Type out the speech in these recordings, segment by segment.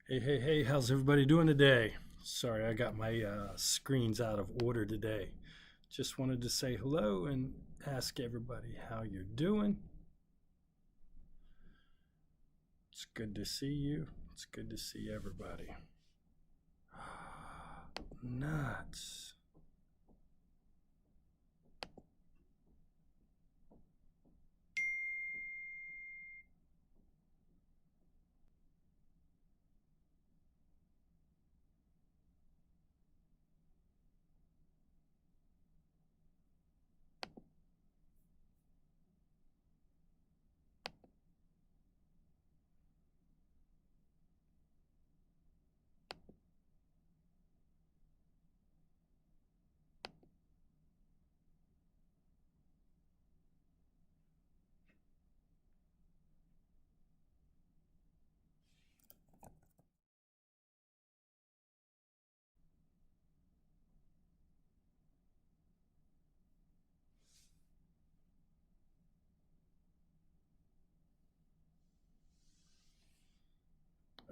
Hey, how's everybody doing today? Sorry, I got my screens out of order today. Just wanted to say hello and ask everybody how you're doing. It's good to see you. It's good to see everybody. Nuts.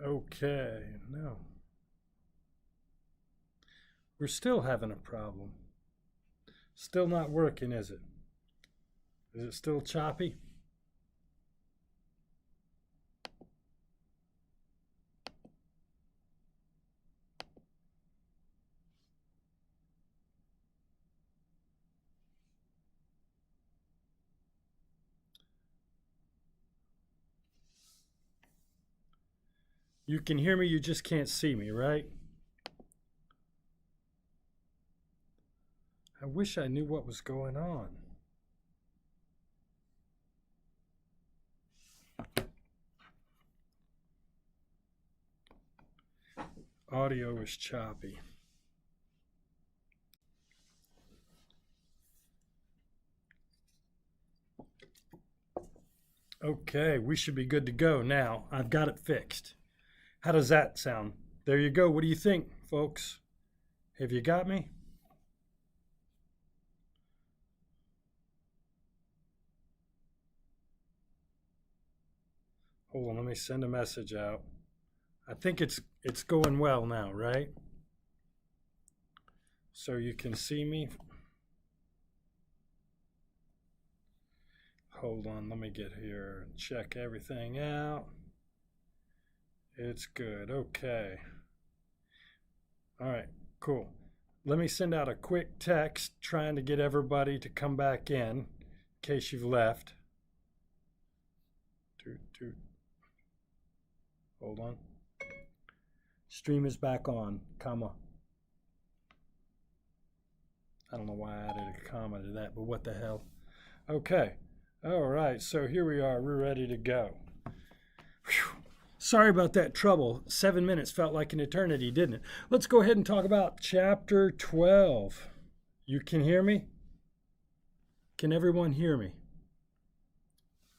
Okay, no. We're still having a problem. Still not working, is it? Is it still choppy? You can hear me, you just can't see me, right? I wish I knew what was going on. Audio is choppy. Okay, we should be good to go now. I've got it fixed. How does that sound? There you go. What do you think, folks? Have you got me? Hold on, let me send a message out. I think it's going well now, right? So you can see me. Hold on, let me get here and check everything out. It's good. Okay. All right, cool. Let me send out a quick text trying to get everybody to come back in case you've left. Toot. Hold on. Stream is back on, comma. I don't know why I added a comma to that, but what the hell. Okay. All right, so here we are. We're ready to go. Whew. Sorry about that trouble. 7 minutes felt like an eternity, didn't it? Let's go ahead and talk about chapter 12. You can hear me? Can everyone hear me?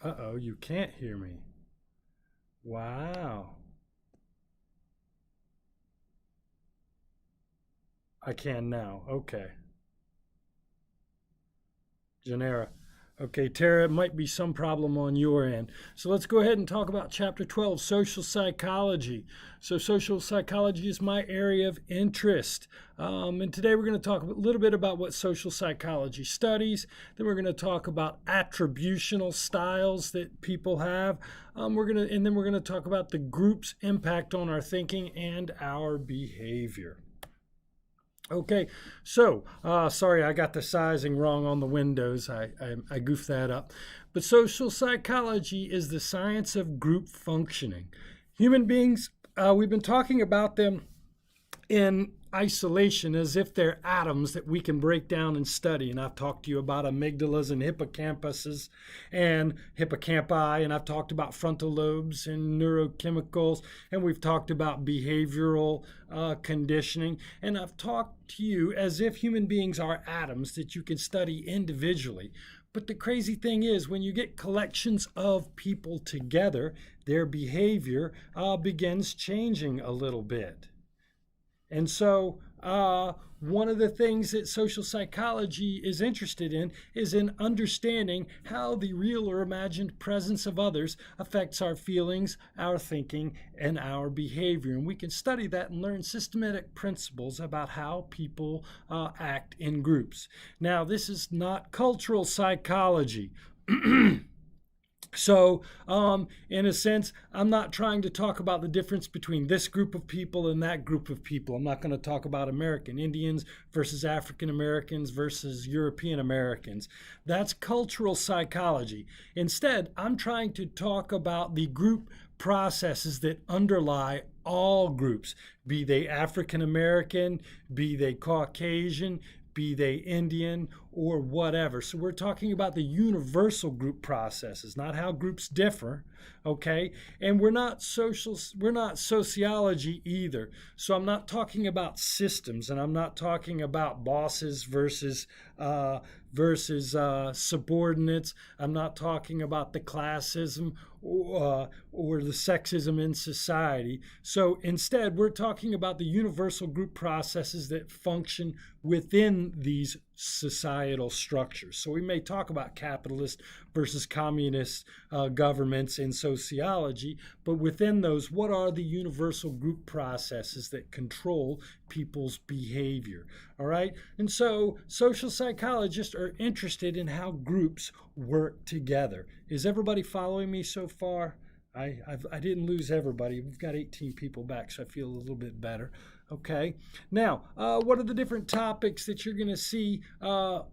Uh-oh, you can't hear me. Wow. I can now. Okay. Janera. Okay, Tara, it might be some problem on your end. So let's go ahead and talk about chapter 12, social psychology. So social psychology is my area of interest. And today we're going to talk a little bit about what social psychology studies. Then we're going to talk about attributional styles that people have. And then we're going to talk about the group's impact on our thinking and our behavior. Okay, so sorry, I got the sizing wrong on the windows. I goofed that up. But social psychology is the science of group functioning. Human beings, we've been talking about them in isolation as if they're atoms that we can break down and study. And I've talked to you about amygdalas and hippocampuses and hippocampi, and I've talked about frontal lobes and neurochemicals, and we've talked about behavioral conditioning. And I've talked to you as if human beings are atoms that you can study individually. But the crazy thing is, when you get collections of people together, their behavior begins changing a little bit. And so one of the things that social psychology is interested in is in understanding how the real or imagined presence of others affects our feelings, our thinking, and our behavior. And we can study that and learn systematic principles about how people act in groups. Now, this is not cultural psychology. So, in a sense, I'm not trying to talk about the difference between this group of people and that group of people. I'm not going to talk about American Indians versus African Americans versus European Americans. That's cultural psychology. Instead, I'm trying to talk about the group processes that underlie all groups, be they African American, be they Caucasian, be they Indian or whatever. So we're talking about the universal group processes, not how groups differ, okay? And we're not sociology either. So I'm not talking about systems, and I'm not talking about bosses versus subordinates. I'm not talking about the classism or the sexism in society. So instead, we're talking about the universal group processes that function within these societal structures. So we may talk about capitalist versus communist governments in sociology, but within those, what are the universal group processes that control people's behavior? All right. And so social psychologists are interested in how groups work together. Is everybody following me so far? I didn't lose everybody. We've got 18 people back, so I feel a little bit better. Okay. Now, what are the different topics that you're going to see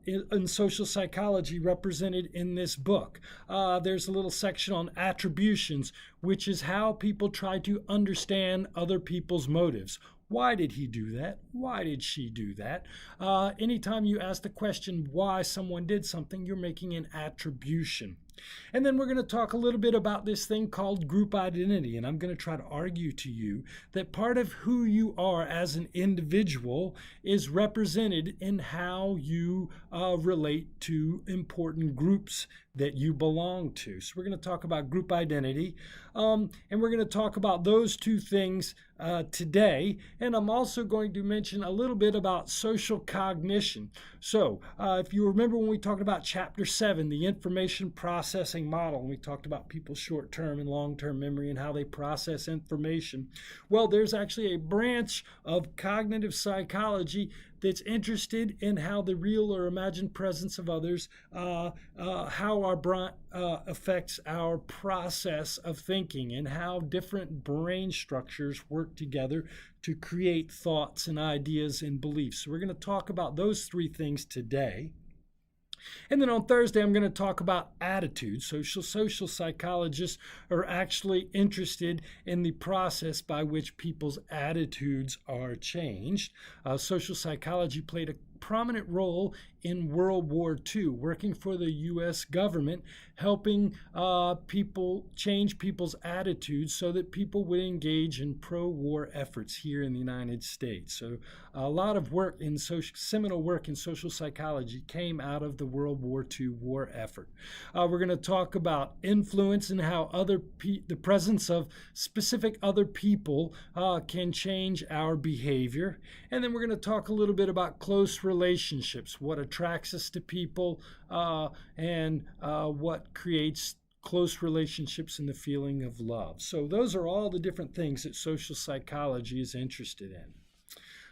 in social psychology represented in this book? There's a little section on attributions, which is how people try to understand other people's motives. Why did he do that? Why did she do that? Anytime you ask the question why someone did something, you're making an attribution. And then we're going to talk a little bit about this thing called group identity. And I'm going to try to argue to you that part of who you are as an individual is represented in how you relate to important groups that you belong to. So we're going to talk about group identity. And we're going to talk about those two things today. And I'm also going to mention a little bit about social cognition. So if you remember when we talked about Chapter 7, the information processing model, and we talked about people's short-term and long-term memory and how they process information. Well, there's actually a branch of cognitive psychology that's interested in how the real or imagined presence of others, how our brain affects our process of thinking, and how different brain structures work together to create thoughts and ideas and beliefs. So we're going to talk about those three things today. And then on Thursday, I'm going to talk about attitudes. Social psychologists are actually interested in the process by which people's attitudes are changed. Social psychology played a prominent role in World War II, working for the U.S. government, helping people change people's attitudes so that people would engage in pro-war efforts here in the United States. So a lot of work in seminal work in social psychology came out of the World War II war effort. We're going to talk about influence and how the presence of specific other people can change our behavior. And then we're going to talk a little bit about close relationships, what attracts us to people, and what creates close relationships and the feeling of love. So those are all the different things that social psychology is interested in.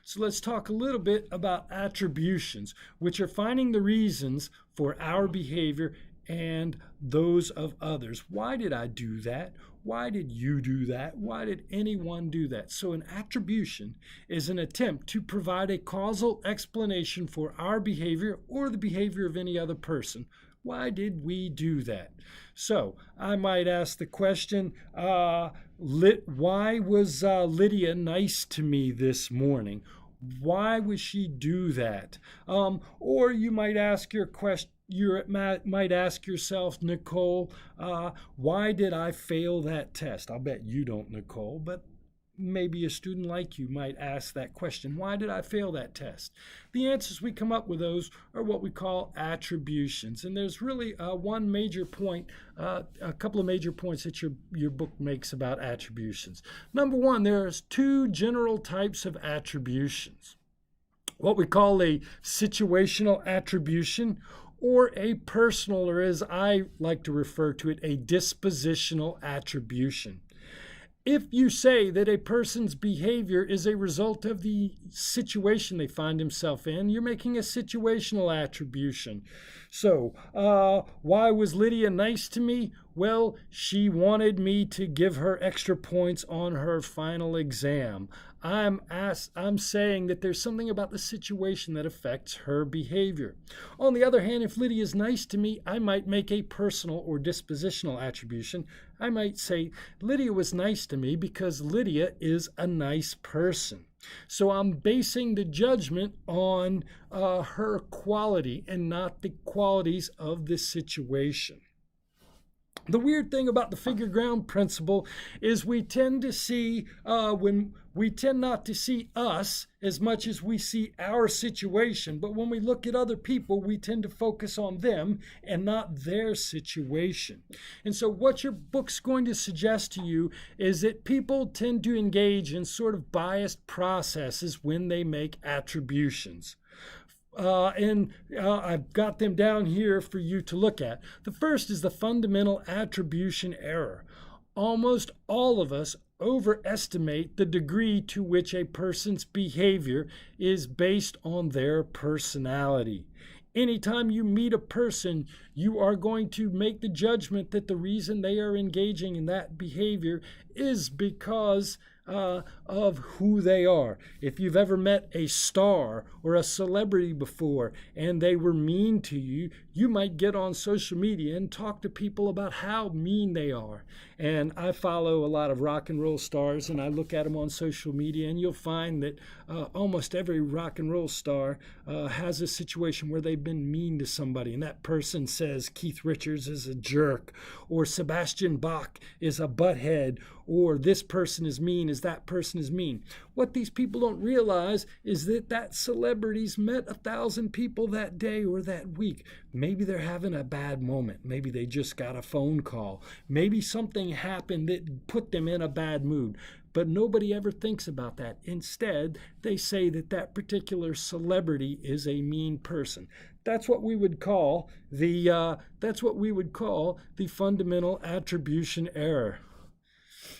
So let's talk a little bit about attributions, which are finding the reasons for our behavior and those of others. Why did I do that? Why did you do that? Why did anyone do that? So an attribution is an attempt to provide a causal explanation for our behavior or the behavior of any other person. Why did we do that? So I might ask the question, why was Lydia nice to me this morning? Why would she do that? Or you might ask might ask yourself, Nicole, why did I fail that test? I'll bet you don't, Nicole, but maybe a student like you might ask that question. Why did I fail that test? The answers we come up with those are what we call attributions. And there's really one major point, a couple of major points that your book makes about attributions. Number one, there's two general types of attributions. what we call a situational attribution, or a personal, or as I like to refer to it, a dispositional attribution. If you say that a person's behavior is a result of the situation they find himself in, you're making a situational attribution. So, why was Lydia nice to me? Well, she wanted me to give her extra points on her final exam. I'm saying that there's something about the situation that affects her behavior. On the other hand, if Lydia is nice to me, I might make a personal or dispositional attribution. I might say Lydia was nice to me because Lydia is a nice person. So I'm basing the judgment on her quality and not the qualities of the situation. The weird thing about the figure ground principle is we tend to see, we tend not to see us as much as we see our situation. But when we look at other people, we tend to focus on them and not their situation. And so what your book's going to suggest to you is that people tend to engage in sort of biased processes when they make attributions. I've got them down here for you to look at. The first is the fundamental attribution error. Almost all of us overestimate the degree to which a person's behavior is based on their personality. Anytime you meet a person, you are going to make the judgment that the reason they are engaging in that behavior is because of who they are. If you've ever met a star or a celebrity before and they were mean to you, you might get on social media and talk to people about how mean they are. And I follow a lot of rock and roll stars, and I look at them on social media, and you'll find that almost every rock and roll star has a situation where they've been mean to somebody, and that person says Keith Richards is a jerk, or Sebastian Bach is a butthead, or this person is mean as that person is mean. What these people don't realize is that that celebrity's met 1,000 people that day or that week. Maybe they're having a bad moment. Maybe they just got a phone call. Maybe something happened that put them in a bad mood. But nobody ever thinks about that. Instead, they say that that particular celebrity is a mean person. That's what we would call the fundamental attribution error.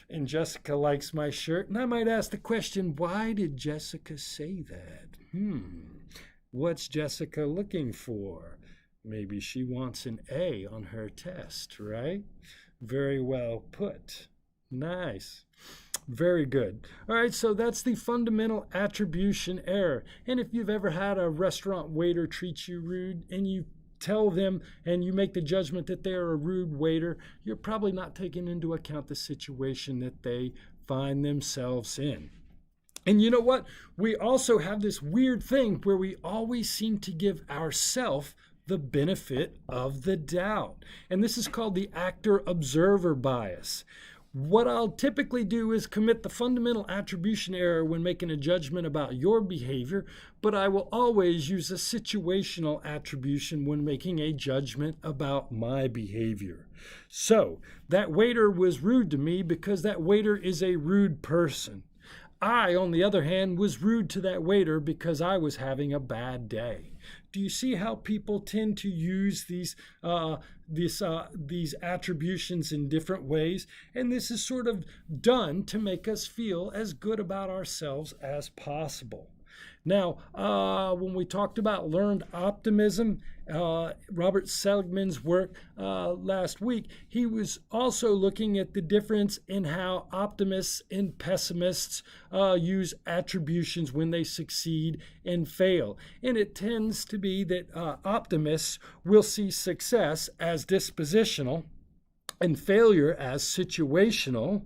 And Jessica likes my shirt. And I might ask the question, why did Jessica say that? What's Jessica looking for? Maybe she wants an A on her test, right? Very well put. Nice. Very good. All right, so that's the fundamental attribution error. And if you've ever had a restaurant waiter treat you rude and you tell them and you make the judgment that they're a rude waiter, you're probably not taking into account the situation that they find themselves in. And you know what? We also have this weird thing where we always seem to give ourselves the benefit of the doubt. And this is called the actor-observer bias. What I'll typically do is commit the fundamental attribution error when making a judgment about your behavior, but I will always use a situational attribution when making a judgment about my behavior. So, that waiter was rude to me because that waiter is a rude person. I, on the other hand, was rude to that waiter because I was having a bad day. Do you see how people tend to use these attributions in different ways? And this is sort of done to make us feel as good about ourselves as possible. Now, when we talked about learned optimism, Robert Seligman's work last week, he was also looking at the difference in how optimists and pessimists use attributions when they succeed and fail. And it tends to be that optimists will see success as dispositional and failure as situational,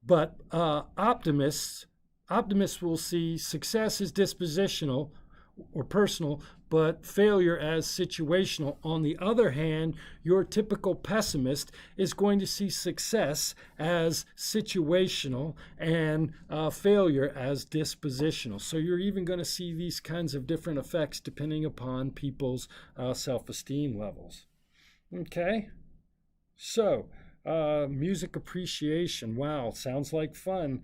but optimists will see success as dispositional or personal, but failure as situational. On the other hand, your typical pessimist is going to see success as situational and failure as dispositional. So you're even going to see these kinds of different effects depending upon people's self-esteem levels. Okay? So, Music appreciation. Wow, sounds like fun.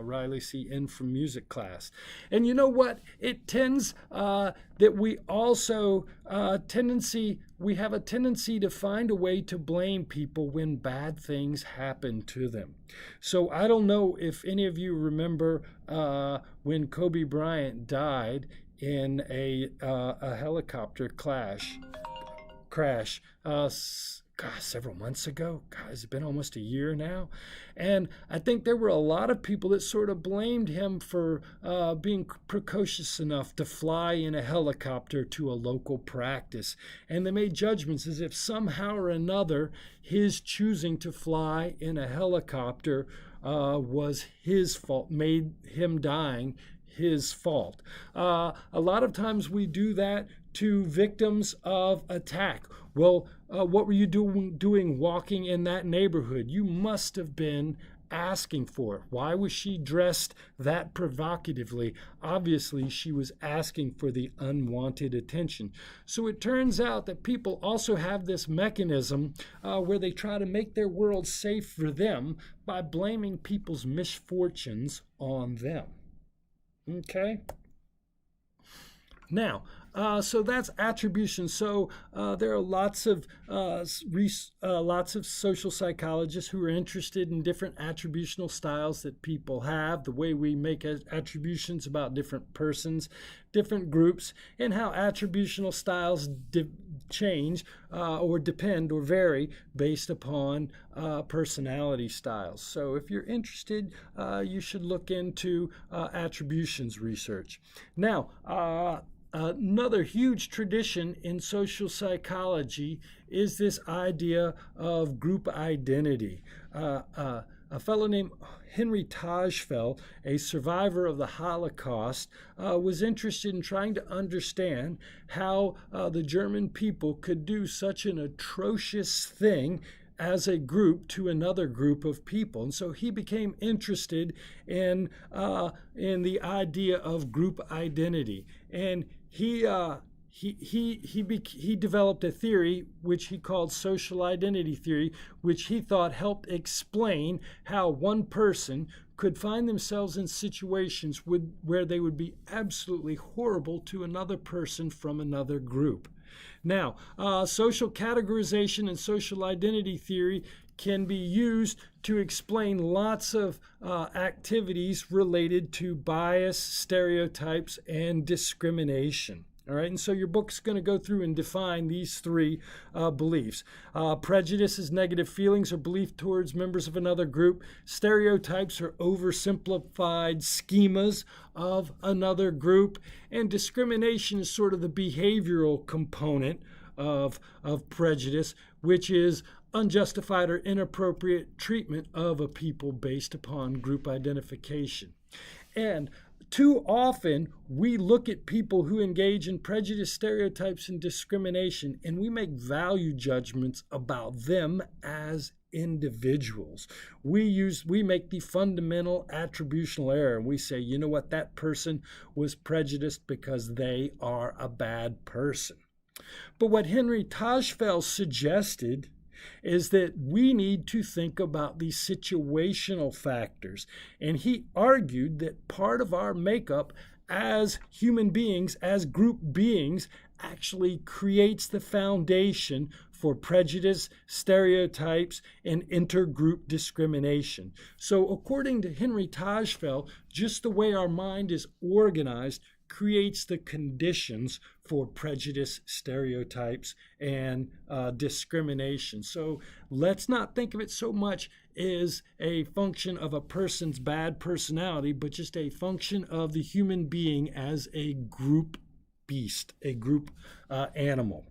Riley C. in from music class. And you know what? It tends that we also we have a tendency to find a way to blame people when bad things happen to them. So I don't know if any of you remember when Kobe Bryant died in a helicopter crash. Several months ago. God, it's been almost a year now. And I think there were a lot of people that sort of blamed him for being precocious enough to fly in a helicopter to a local practice. And they made judgments as if somehow or another his choosing to fly in a helicopter was his fault, made him dying his fault. A lot of times we do that to victims of attack. Well, what were you doing walking in that neighborhood? You must have been asking for it. Why was she dressed that provocatively? Obviously, she was asking for the unwanted attention. So it turns out that people also have this mechanism where they try to make their world safe for them by blaming people's misfortunes on them. Okay? Now, so that's attribution. So there are lots of social psychologists who are interested in different attributional styles that people have, the way we make attributions about different persons, different groups, and how attributional styles change or depend or vary based upon personality styles. So if you're interested, you should look into attributions research. Now, another huge tradition in social psychology is this idea of group identity. A fellow named Henry Tajfel, a survivor of the Holocaust, was interested in trying to understand how the German people could do such an atrocious thing as a group to another group of people. And so he became interested in the idea of group identity. And he developed a theory which he called social identity theory, which he thought helped explain how one person could find themselves in situations where they would be absolutely horrible to another person from another group. Now, social categorization and social identity theory can be used to explain lots of activities related to bias, stereotypes, and discrimination. All right, and so your book's going to go through and define these three beliefs. Prejudice is negative feelings or belief towards members of another group. Stereotypes are oversimplified schemas of another group. And discrimination is sort of the behavioral component of prejudice, which is unjustified or inappropriate treatment of a people based upon group identification. And too often, we look at people who engage in prejudice, stereotypes, and discrimination, and we make value judgments about them as individuals. We make the fundamental attributional error, and we say, you know what, that person was prejudiced because they are a bad person. But what Henry Tajfel suggested is that we need to think about the situational factors. And he argued that part of our makeup as human beings, as group beings, actually creates the foundation for prejudice, stereotypes, and intergroup discrimination. So according to Henry Tajfel, just the way our mind is organized creates the conditions for prejudice, stereotypes, and discrimination. So let's not think of it so much as a function of a person's bad personality, but just a function of the human being as a group beast, a group animal.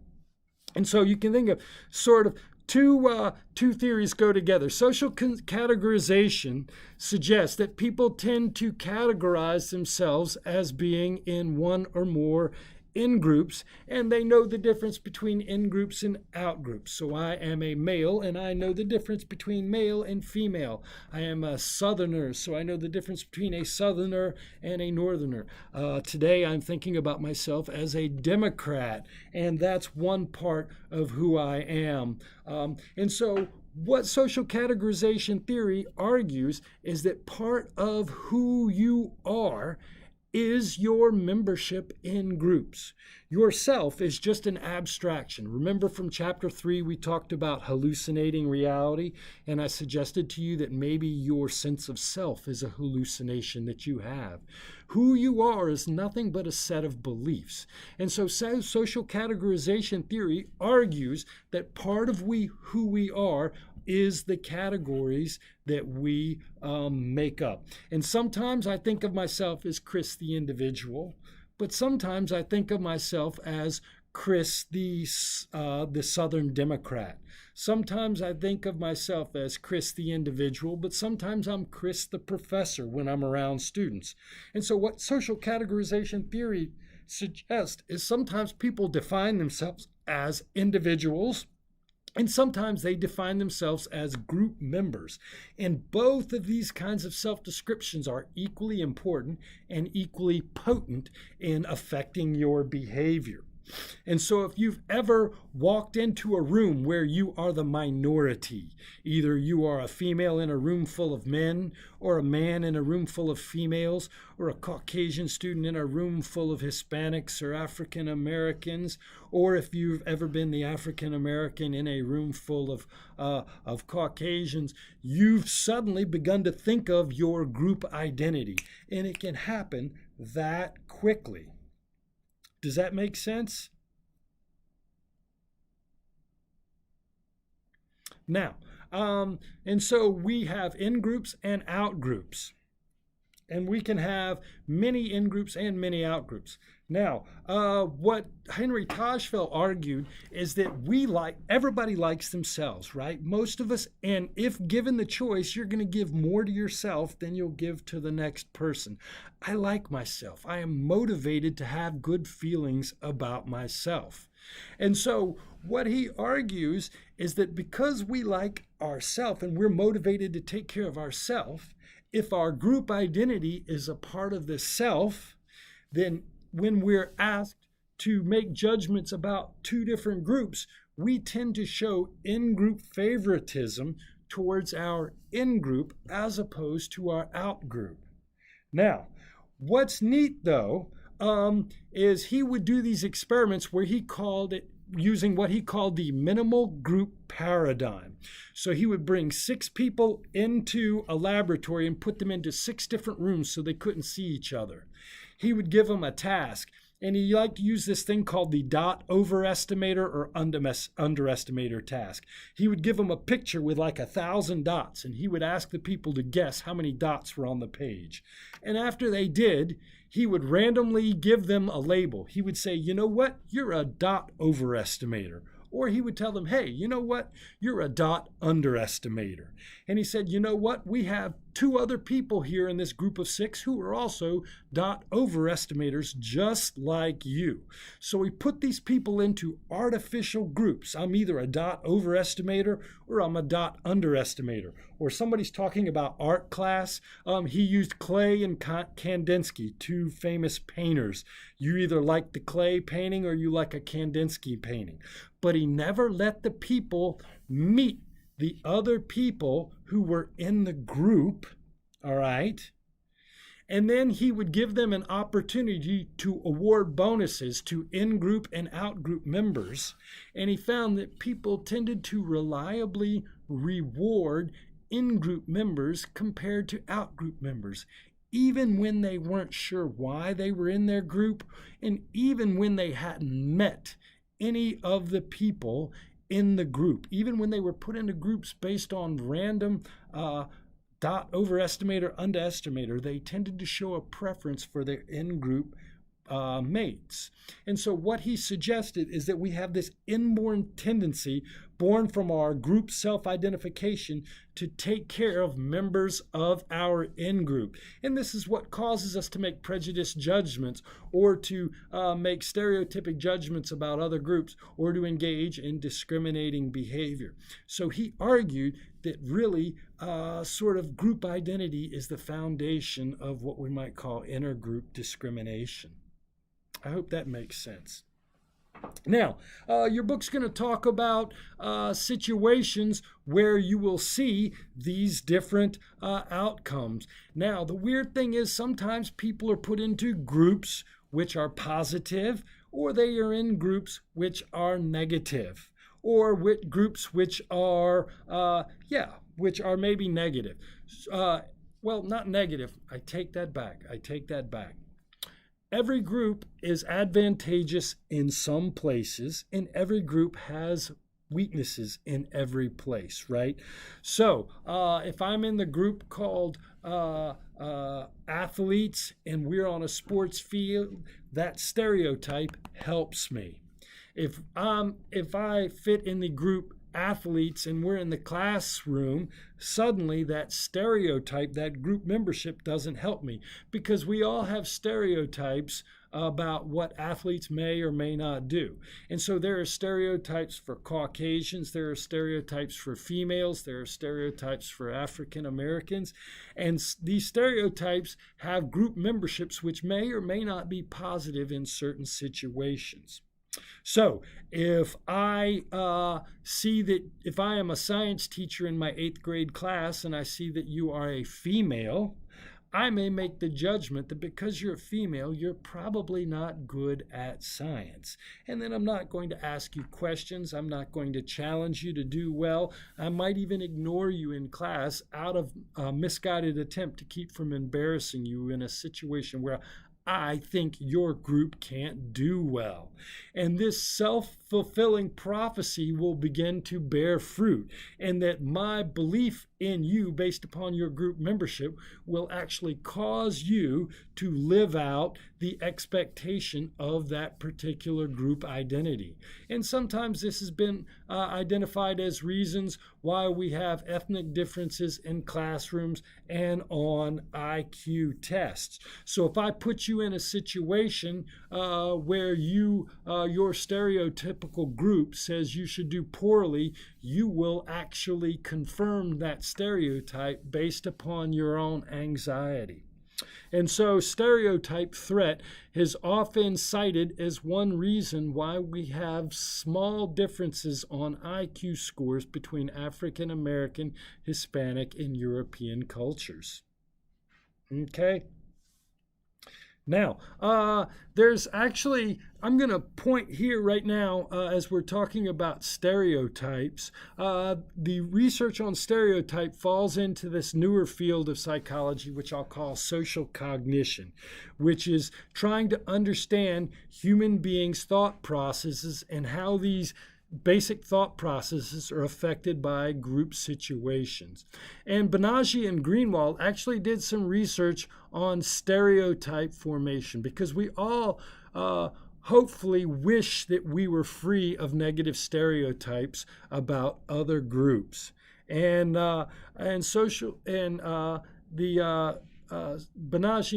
And so you can think of sort of two theories go together. Social categorization suggests that people tend to categorize themselves as being in one or more in groups, and they know the difference between in groups and out groups. So I am a male, and I know the difference between male and female. I am a southerner, so I know the difference between a southerner and a northerner. Today I'm thinking about myself as a Democrat, and that's one part of who I am. And so what social categorization theory argues is that part of who you are is your membership in groups. Yourself is just an abstraction. Remember from chapter 3, we talked about hallucinating reality, and I suggested to you that maybe your sense of self is a hallucination that you have. Who you are is nothing but a set of beliefs. And so social categorization theory argues that part of who we are is the categories that we make up. And sometimes I think of myself as Chris the individual, but sometimes I think of myself as Chris the Southern Democrat. Sometimes I think of myself as Chris the individual, but sometimes I'm Chris the professor when I'm around students. And so what social categorization theory suggests is sometimes people define themselves as individuals, and sometimes they define themselves as group members. And both of these kinds of self-descriptions are equally important and equally potent in affecting your behavior. And so if you've ever walked into a room where you are the minority, either you are a female in a room full of men, or a man in a room full of females, or a Caucasian student in a room full of Hispanics or African Americans, or if you've ever been the African American in a room full of Caucasians, you've suddenly begun to think of your group identity. And it can happen that quickly. Does that make sense? Now, and so we have in groups and out groups. And we can have many in groups and many out groups. Now, what Henry Tajfel argued is that everybody likes themselves, right? Most of us, and if given the choice, you're going to give more to yourself than you'll give to the next person. I like myself. I am motivated to have good feelings about myself. And so what he argues is that because we like ourselves and we're motivated to take care of ourselves, if our group identity is a part of the self, then when we're asked to make judgments about two different groups, we tend to show in-group favoritism towards our in-group as opposed to our out-group. Now, what's neat though, is he would do these experiments where he called it using what he called the minimal group paradigm. So he would bring 6 people into a laboratory and put them into 6 different rooms so they couldn't see each other. He would give them a task, and he liked to use this thing called the dot overestimator or underestimator task. He would give them a picture with like 1,000 dots, and he would ask the people to guess how many dots were on the page. And after they did, he would randomly give them a label. He would say, you know what, you're a dot overestimator. Or he would tell them, hey, you know what, you're a dot underestimator. And he said, you know what, we have 2 other people here in this group of 6 who are also dot overestimators just like you. So we put these people into artificial groups. I'm either a dot overestimator or I'm a dot underestimator. Or somebody's talking about art class. He used Klee and Kandinsky, 2 famous painters. You either like the Klee painting or you like a Kandinsky painting. But he never let the people meet the other people who were in the group, all right? And then he would give them an opportunity to award bonuses to in-group and out-group members. And he found that people tended to reliably reward in-group members compared to out-group members, even when they weren't sure why they were in their group, and even when they hadn't met any of the people in the group, even when they were put into groups based on random dot overestimator, underestimator, they tended to show a preference for their in-group mates. And so what he suggested is that we have this inborn tendency born from our group self-identification to take care of members of our in-group. And this is what causes us to make prejudiced judgments, or to make stereotypic judgments about other groups, or to engage in discriminating behavior. So he argued that really sort of group identity is the foundation of what we might call intergroup discrimination. I hope that makes sense. Now, your book's going to talk about situations where you will see these different outcomes. Now, the weird thing is sometimes people are put into groups which are positive, or they are in groups which are negative, or with groups which are, which are maybe negative. Well, not negative. I take that back. Every group is advantageous in some places, and every group has weaknesses in every place, right? So if I'm in the group called athletes and we're on a sports field, that stereotype helps me. If I fit in the group athletes and we're in the classroom, suddenly that stereotype, that group membership doesn't help me, because we all have stereotypes about what athletes may or may not do. And so there are stereotypes for Caucasians, there are stereotypes for females, there are stereotypes for African Americans, and these stereotypes have group memberships which may or may not be positive in certain situations. So if I see that, if I am a science teacher in my 8th grade class and I see that you are a female, I may make the judgment that because you're a female, you're probably not good at science. And then I'm not going to ask you questions. I'm not going to challenge you to do well. I might even ignore you in class out of a misguided attempt to keep from embarrassing you in a situation where I think your group can't do well. And this self-fulfilling prophecy will begin to bear fruit, and that my belief in you based upon your group membership will actually cause you to live out the expectation of that particular group identity. And sometimes this has been identified as reasons why we have ethnic differences in classrooms and on IQ tests. So if I put you in a situation where your stereotypical group says you should do poorly, you will actually confirm that stereotype based upon your own anxiety. And so stereotype threat is often cited as one reason why we have small differences on IQ scores between African American, Hispanic, and European cultures. Okay? Now, there's actually, I'm going to point here right now as we're talking about stereotypes. The research on stereotype falls into this newer field of psychology, which I'll call social cognition, which is trying to understand human beings' thought processes and how these basic thought processes are affected by group situations. And Banaji and Greenwald actually did some research on stereotype formation, because we all hopefully wish that we were free of negative stereotypes about other groups. And Banaji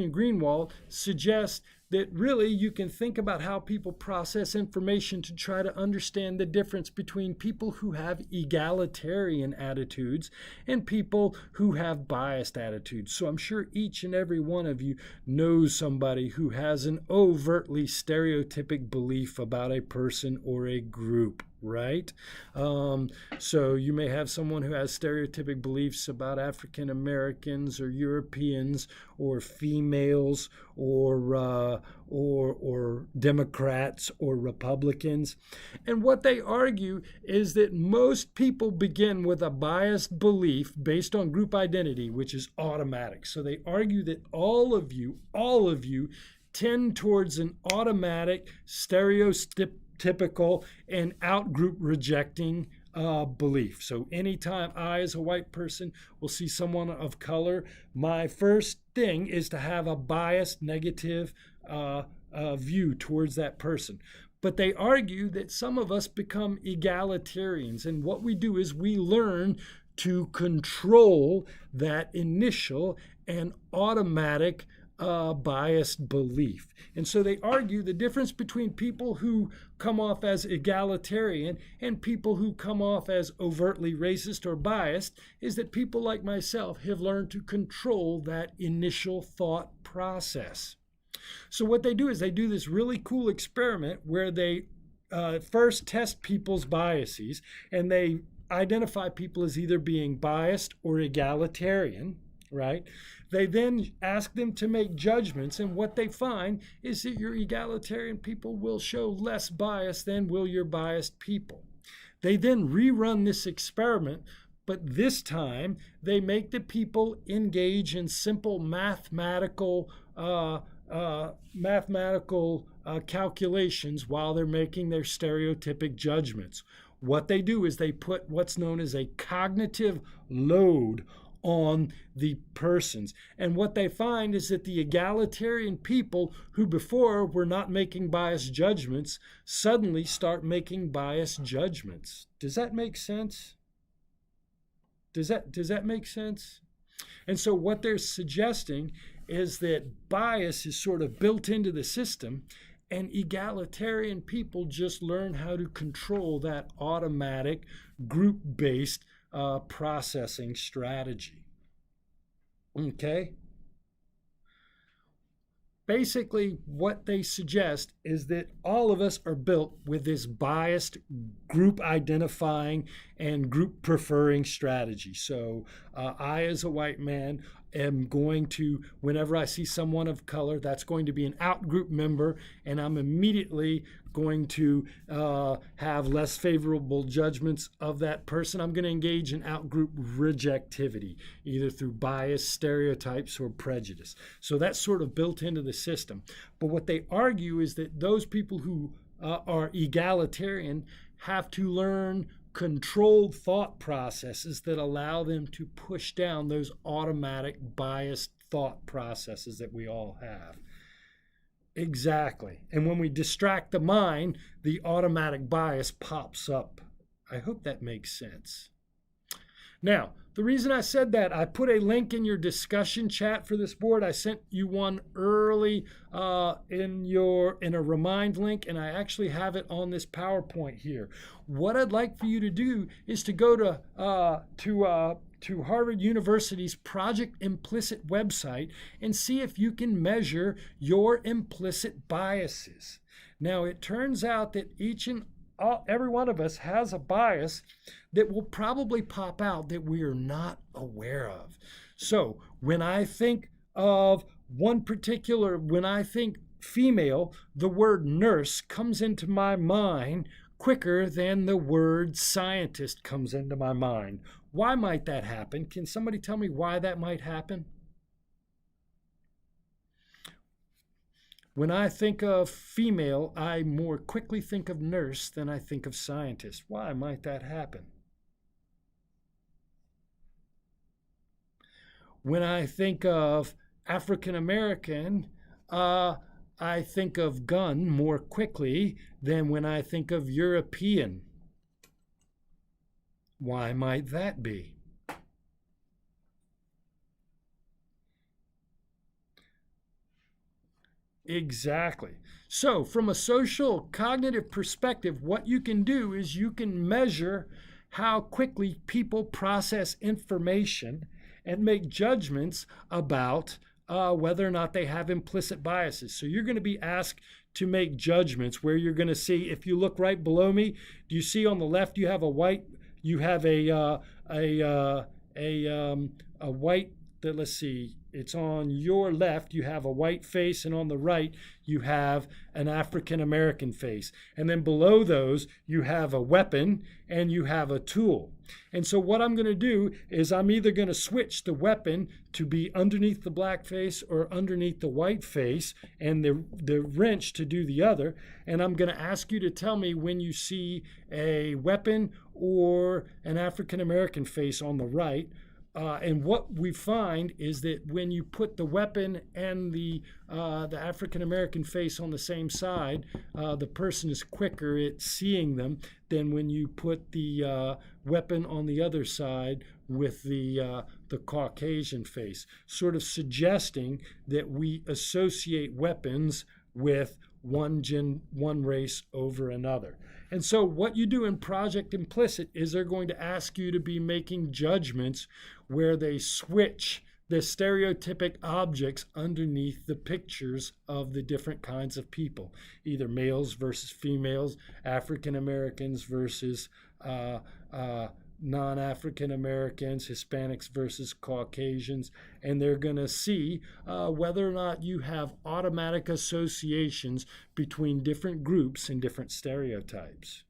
and Greenwald suggest that really you can think about how people process information to try to understand the difference between people who have egalitarian attitudes and people who have biased attitudes. So I'm sure each and every one of you knows somebody who has an overtly stereotypic belief about a person or a group, right? So you may have someone who has stereotypic beliefs about African Americans or Europeans or females or Democrats or Republicans. And what they argue is that most people begin with a biased belief based on group identity, which is automatic. So they argue that all of you tend towards an automatic, stereotypical, and out-group rejecting belief. So anytime I, as a white person, will see someone of color, my first thing is to have a biased, negative view towards that person. But they argue that some of us become egalitarians. And what we do is we learn to control that initial and automatic biased belief. And so they argue the difference between people who come off as egalitarian and people who come off as overtly racist or biased is that people like myself have learned to control that initial thought process. So what they do is they do this really cool experiment where they first test people's biases, and they identify people as either being biased or egalitarian, right? They then ask them to make judgments, and what they find is that your egalitarian people will show less bias than will your biased people. They then rerun this experiment, but this time they make the people engage in simple mathematical calculations while they're making their stereotypic judgments. What they do is they put what's known as a cognitive load on the persons. And what they find is that the egalitarian people who before were not making biased judgments suddenly start making biased judgments. Does that make sense? Does that make sense? And so what they're suggesting is that bias is sort of built into the system, and egalitarian people just learn how to control that automatic group-based processing strategy. Okay? Basically, what they suggest is that all of us are built with this biased group identifying and group preferring strategy. So I, as a white man, am going to, whenever I see someone of color, that's going to be an out-group member, and I'm immediately going to have less favorable judgments of that person. I'm going to engage in out-group rejectivity, either through bias, stereotypes, or prejudice. So that's sort of built into the system. But what they argue is that those people who are egalitarian have to learn controlled thought processes that allow them to push down those automatic biased thought processes that we all have. Exactly. And when we distract the mind, the automatic bias pops up. I hope that makes sense. Now, the reason I said that, I put a link in your discussion chat for this board. I sent you one early in a remind link, and I actually have it on this PowerPoint here. What I'd like for you to do is to go to Harvard University's Project Implicit website and see if you can measure your implicit biases. Now, it turns out that every one of us has a bias that will probably pop out that we are not aware of. So when I think of when I think female, the word nurse comes into my mind quicker than the word scientist comes into my mind. Why might that happen? Can somebody tell me why that might happen? When I think of female, I more quickly think of nurse than I think of scientist. Why might that happen? When I think of African American, I think of gun more quickly than when I think of European. Why might that be? Exactly. So from a social cognitive perspective, what you can do is you can measure how quickly people process information and make judgments about whether or not they have implicit biases. So you're going to be asked to make judgments where you're going to see, if you look right below me, do you see on the left you have a white, let's see, it's on your left, you have a white face, and on the right, you have an African American face. And then below those, you have a weapon and you have a tool. And so what I'm going to do is I'm either going to switch the weapon to be underneath the black face or underneath the white face, and the wrench to do the other. And I'm going to ask you to tell me when you see a weapon or an African American face on the right, And what we find is that when you put the weapon and the African American face on the same side, the person is quicker at seeing them than when you put the weapon on the other side with the Caucasian face, sort of suggesting that we associate weapons with one race over another. And so what you do in Project Implicit is they're going to ask you to be making judgments where they switch the stereotypic objects underneath the pictures of the different kinds of people, either males versus females, African Americans versus non-African Americans, Hispanics versus Caucasians, and they're going to see whether or not you have automatic associations between different groups and different stereotypes.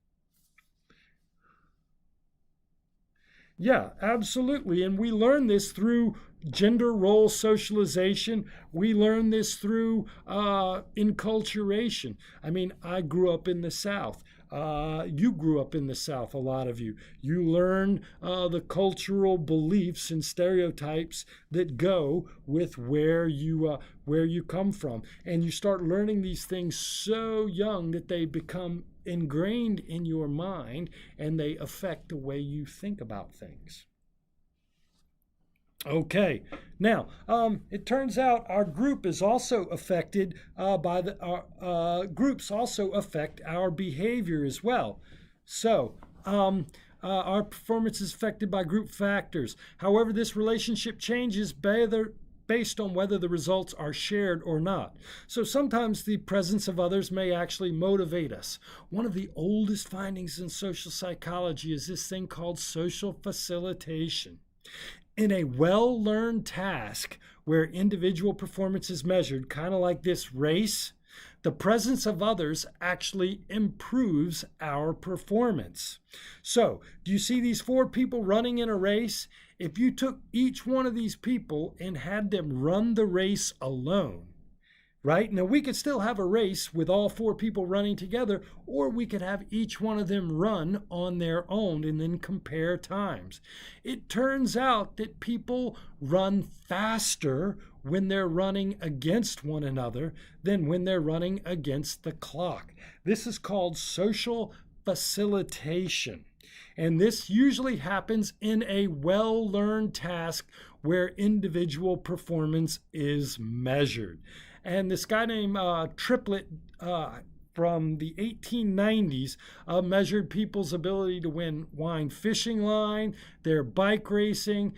Yeah, absolutely. And we learn this through gender role socialization. We learn this through enculturation. I mean, I grew up in the South. You grew up in the South, a lot of you. You learn the cultural beliefs and stereotypes that go with where you come from. And you start learning these things so young that they become ingrained in your mind and they affect the way you think about things. Okay, now it turns out our group is also affected groups also affect our behavior as well. So our performance is affected by group factors. However, this relationship changes based on whether the results are shared or not. So sometimes the presence of others may actually motivate us. One of the oldest findings in social psychology is this thing called social facilitation. In a well-learned task where individual performance is measured, kind of like this race, the presence of others actually improves our performance. So, do you see these 4 people running in a race? If you took each one of these people and had them run the race alone, right? Now, we could still have a race with all 4 people running together, or we could have each one of them run on their own and then compare times. It turns out that people run faster when they're running against one another than when they're running against the clock. This is called social facilitation. And this usually happens in a well-learned task where individual performance is measured. And this guy named Triplett from the 1890s measured people's ability to win fishing line, their bike racing,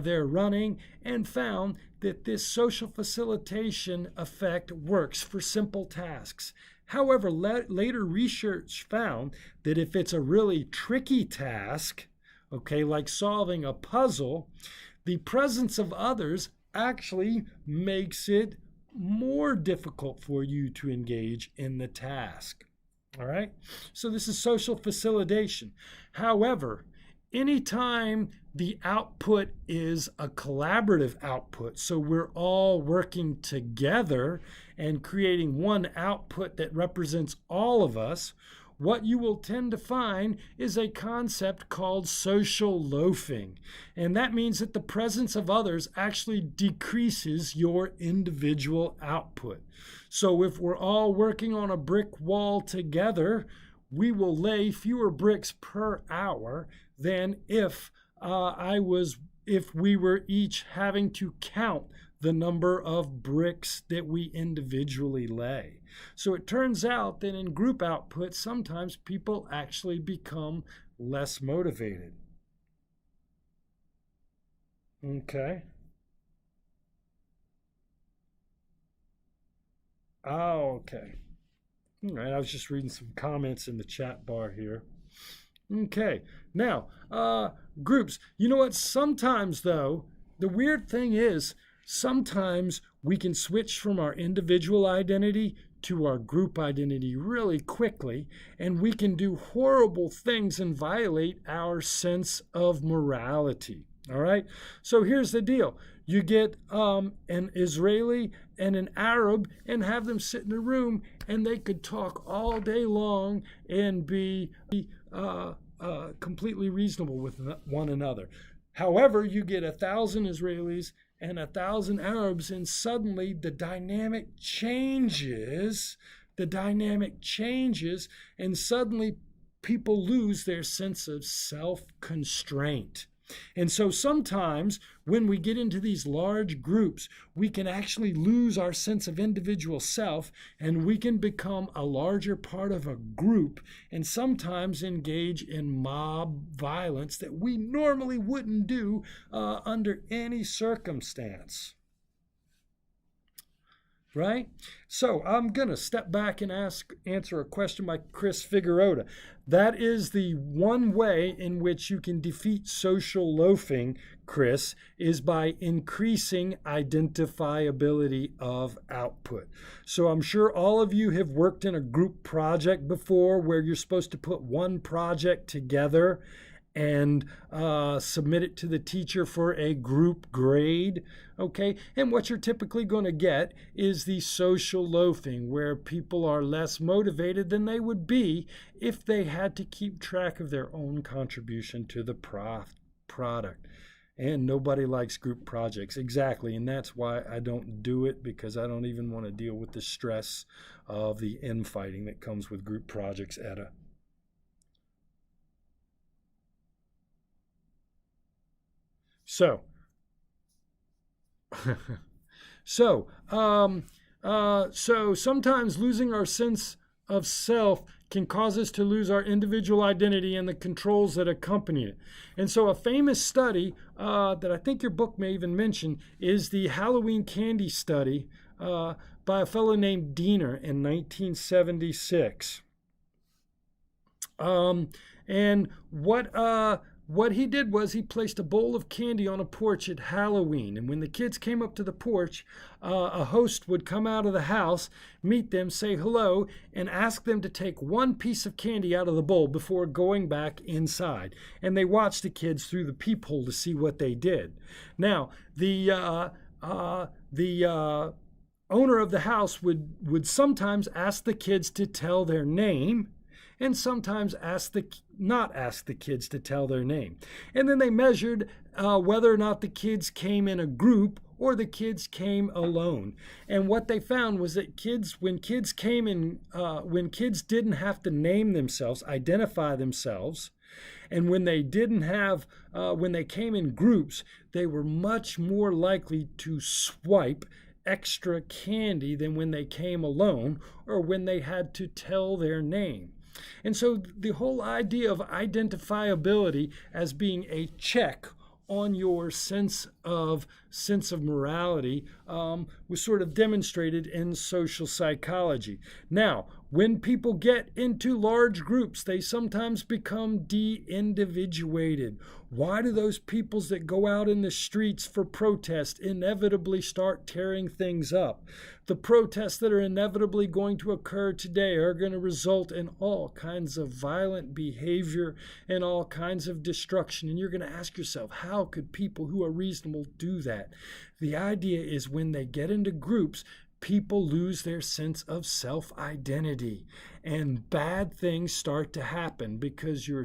their running, and found that this social facilitation effect works for simple tasks. However, later research found that if it's a really tricky task, okay, like solving a puzzle, the presence of others actually makes it more difficult for you to engage in the task. All right? So this is social facilitation. However, anytime the output is a collaborative output, so we're all working together and creating one output that represents all of us, what you will tend to find is a concept called social loafing. And that means that the presence of others actually decreases your individual output. So if we're all working on a brick wall together, we will lay fewer bricks per hour than if we were each having to count the number of bricks that we individually lay. So it turns out that in group output, sometimes people actually become less motivated. Okay. Oh, okay. All right, I was just reading some comments in the chat bar here. Okay, now, groups. You know what? Sometimes, though, the weird thing is, sometimes we can switch from our individual identity to our group identity really quickly, and we can do horrible things and violate our sense of morality. All right? So here's the deal. You get an Israeli and an Arab and have them sit in a room, and they could talk all day long and be completely reasonable with one another. However, you get 1,000 Israelis and 1,000 Arabs, and suddenly the dynamic changes. The dynamic changes, and suddenly people lose their sense of self-constraint. And so sometimes when we get into these large groups, we can actually lose our sense of individual self, and we can become a larger part of a group and sometimes engage in mob violence that we normally wouldn't do under any circumstance. Right? So I'm going to step back and answer a question by Chris Figueroa. That is the one way in which you can defeat social loafing, Chris, is by increasing identifiability of output. So I'm sure all of you have worked in a group project before where you're supposed to put one project together and submit it to the teacher for a group grade, okay? And what you're typically going to get is the social loafing, where people are less motivated than they would be if they had to keep track of their own contribution to the product. And nobody likes group projects. Exactly, and that's why I don't do it, because I don't even want to deal with the stress of the infighting that comes with group projects, Etta. So sometimes losing our sense of self can cause us to lose our individual identity and the controls that accompany it. And so a famous study that I think your book may even mention is the Halloween candy study by a fellow named Diener in 1976. And what he did was he placed a bowl of candy on a porch at Halloween. And when the kids came up to the porch, a host would come out of the house, meet them, say hello, and ask them to take one piece of candy out of the bowl before going back inside. And they watched the kids through the peephole to see what they did. Now, the owner of the house would sometimes ask the kids to tell their name, and sometimes not ask the kids to tell their name. And then they measured whether or not the kids came in a group or the kids came alone. And what they found was that when kids didn't have to name themselves, identify themselves, and when they came in groups, they were much more likely to swipe extra candy than when they came alone or when they had to tell their name. And so the whole idea of identifiability as being a check on your sense of morality was sort of demonstrated in social psychology. Now, when people get into large groups, they sometimes become de-individuated. Why do those peoples that go out in the streets for protest inevitably start tearing things up? The protests that are inevitably going to occur today are going to result in all kinds of violent behavior and all kinds of destruction. And you're going to ask yourself, how could people who are reasonable do that? The idea is when they get into groups, people lose their sense of self-identity, and bad things start to happen because your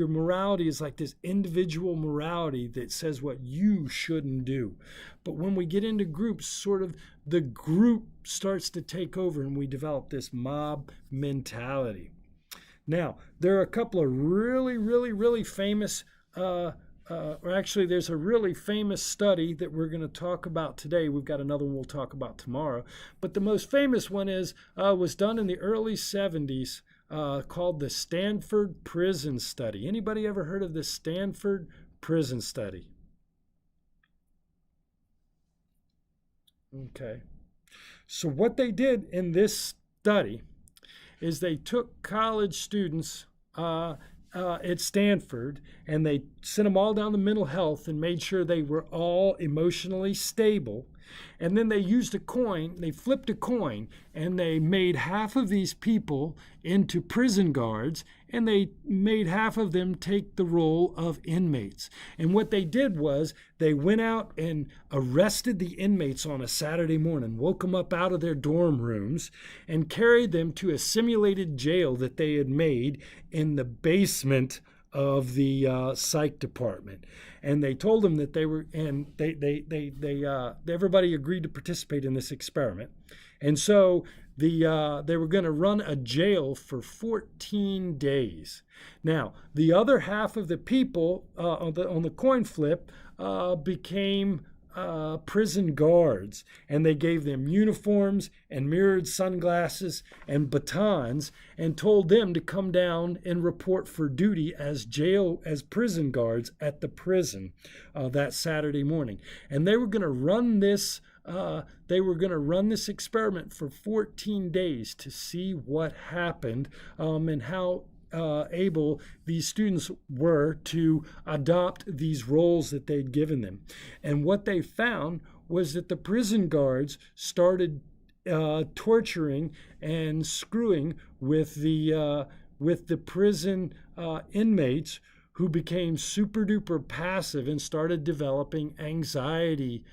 morality is like this individual morality that says what you shouldn't do. But when we get into groups, sort of the group starts to take over and we develop this mob mentality. Now, there are a couple of really, really, really famous there's a really famous study that we're going to talk about today. We've got another one we'll talk about tomorrow. But the most famous one was done in the early 70s called the Stanford Prison Study. Anybody ever heard of the Stanford Prison Study? Okay. So what they did in this study is they took college students at Stanford, and they sent them all down to mental health and made sure they were all emotionally stable. And then they used they flipped a coin, and they made half of these people into prison guards, and they made half of them take the role of inmates. And what they did was they went out and arrested the inmates on a Saturday morning, woke them up out of their dorm rooms, and carried them to a simulated jail that they had made in the basement of the psych department, and they told them that they were, and everybody agreed to participate in this experiment, and so they were going to run a jail for 14 days. Now, the other half of the people on the coin flip became prison guards, and they gave them uniforms and mirrored sunglasses and batons and told them to come down and report for duty as prison guards at the prison that Saturday morning. And they were going to run this experiment for 14 days to see what happened and how able these students were to adopt these roles that they'd given them. And what they found was that the prison guards started torturing and screwing with the prison inmates, who became super duper passive and started developing anxiety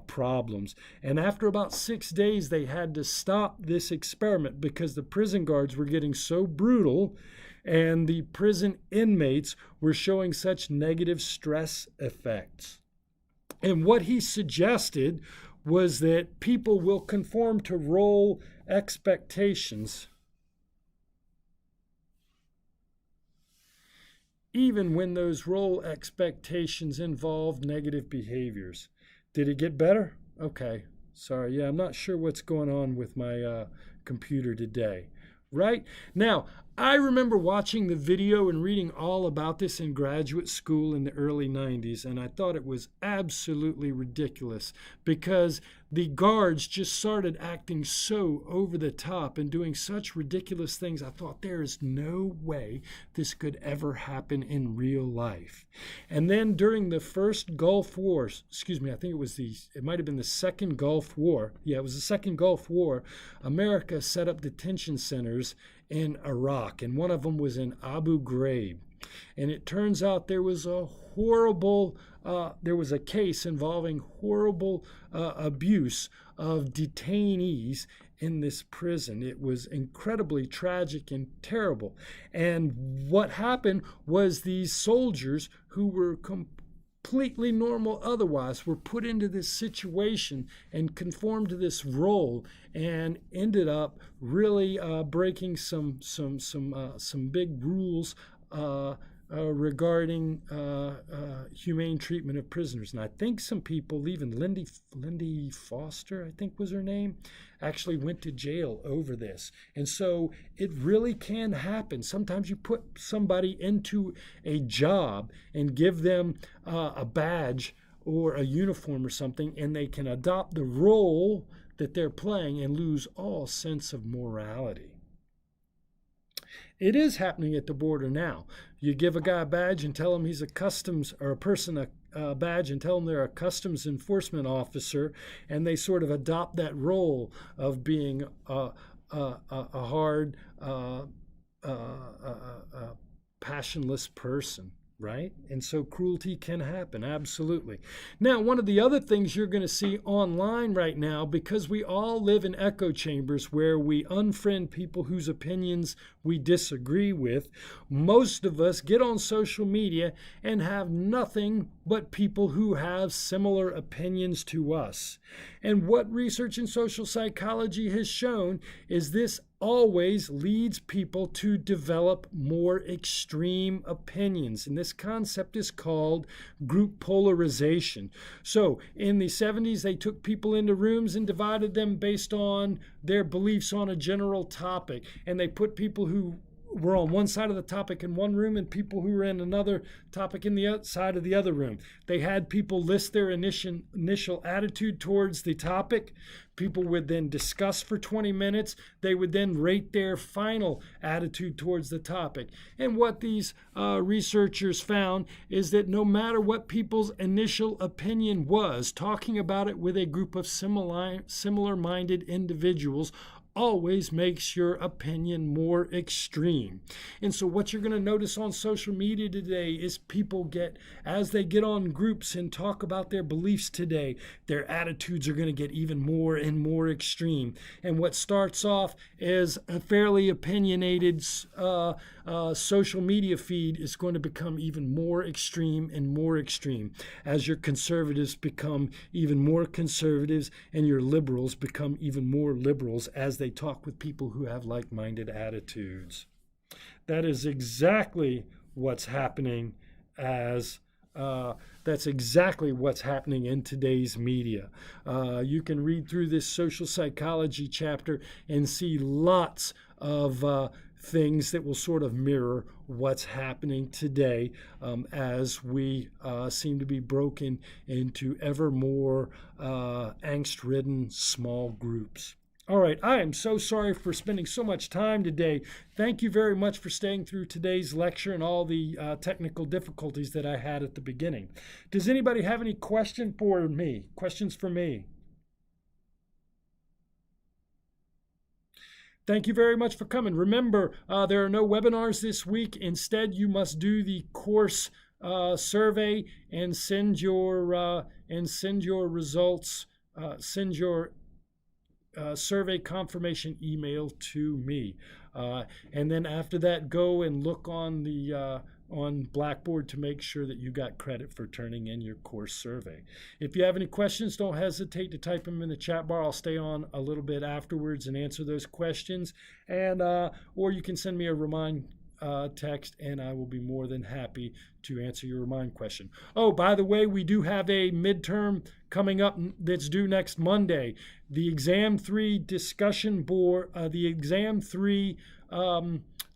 problems. And after about 6 days, they had to stop this experiment because the prison guards were getting so brutal and the prison inmates were showing such negative stress effects. And what he suggested was that people will conform to role expectations even when those role expectations involve negative behaviors. Did it get better? Okay, sorry. Yeah, I'm not sure what's going on with my computer today. Right? Now, I remember watching the video and reading all about this in graduate school in the early 90s, and I thought it was absolutely ridiculous because the guards just started acting so over the top and doing such ridiculous things. I thought there is no way this could ever happen in real life. And then during the first Gulf War, I think it might have been the second Gulf War. Yeah, it was the second Gulf War. America set up detention centers in Iraq, and one of them was in Abu Ghraib. And it turns out there was a case involving horrible abuse of detainees in this prison. It was incredibly tragic and terrible. And what happened was these soldiers who were completely normal otherwise were put into this situation and conformed to this role and ended up really breaking some big rules regarding humane treatment of prisoners. And I think some people, even Lindy Foster, I think was her name, actually went to jail over this. And so it really can happen. Sometimes you put somebody into a job and give them a badge or a uniform or something, and they can adopt the role that they're playing and lose all sense of morality. It is happening at the border now. You give a guy a badge and tell him he's a customs, or a person a badge and tell them they're a customs enforcement officer, and they sort of adopt that role of being a hard, passionless person. Right? And so cruelty can happen, absolutely. Now, one of the other things you're going to see online right now, because we all live in echo chambers where we unfriend people whose opinions we disagree with, most of us get on social media and have nothing but people who have similar opinions to us. And what research in social psychology has shown is this always leads people to develop more extreme opinions. And this concept is called group polarization. So in the 70s, they took people into rooms and divided them based on their beliefs on a general topic. And they put people who were on one side of the topic in one room and people who were in another topic in the other side of the other room. They had people list their initial attitude towards the topic. People would then discuss for 20 minutes. They would then rate their final attitude towards the topic. And what these researchers found is that no matter what people's initial opinion was, talking about it with a group of similar-minded individuals always makes your opinion more extreme. And so what you're going to notice on social media today is people as they get on groups and talk about their beliefs today, their attitudes are going to get even more and more extreme. And what starts off as a fairly opinionated social media feed is going to become even more extreme and more extreme as your conservatives become even more conservatives and your liberals become even more liberals as they talk with people who have like-minded attitudes. That is exactly what's happening that's exactly what's happening in today's media. You can read through this social psychology chapter and see lots of things that will sort of mirror what's happening today as we seem to be broken into ever more angst-ridden small groups. All right, I am so sorry for spending so much time today. Thank you very much for staying through today's lecture and all the technical difficulties that I had at the beginning. Does anybody have any questions for me? Thank you very much for coming. Remember, there are no webinars this week. Instead, you must do the course survey and send your results. Send your survey confirmation email to me, and then after that, go and look on Blackboard to make sure that you got credit for turning in your course survey. If you have any questions, don't hesitate to type them in the chat bar. I'll stay on a little bit afterwards and answer those questions, and or you can send me a remind text, and I will be more than happy to answer your remind question. Oh, by the way, we do have a midterm coming up that's due next Monday. The Exam 3 discussion board, the Exam 3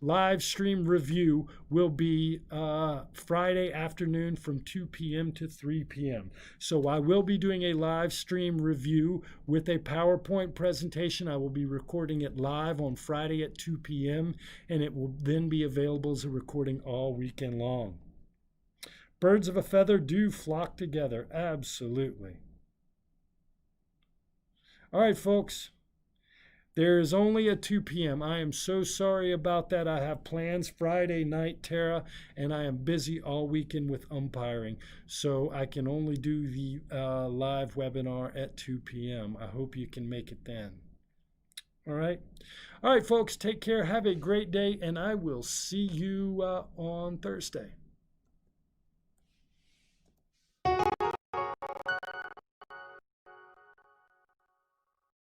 live stream review will be Friday afternoon from 2 p.m. to 3 p.m. So I will be doing a live stream review with a PowerPoint presentation. I will be recording it live on Friday at 2 p.m. and it will then be available as a recording all weekend long. Birds of a feather do flock together, absolutely. All right, folks. There is only a 2 p.m. I am so sorry about that. I have plans Friday night, Tara, and I am busy all weekend with umpiring. So I can only do the live webinar at 2 p.m. I hope you can make it then. All right. All right, folks, take care. Have a great day, and I will see you on Thursday.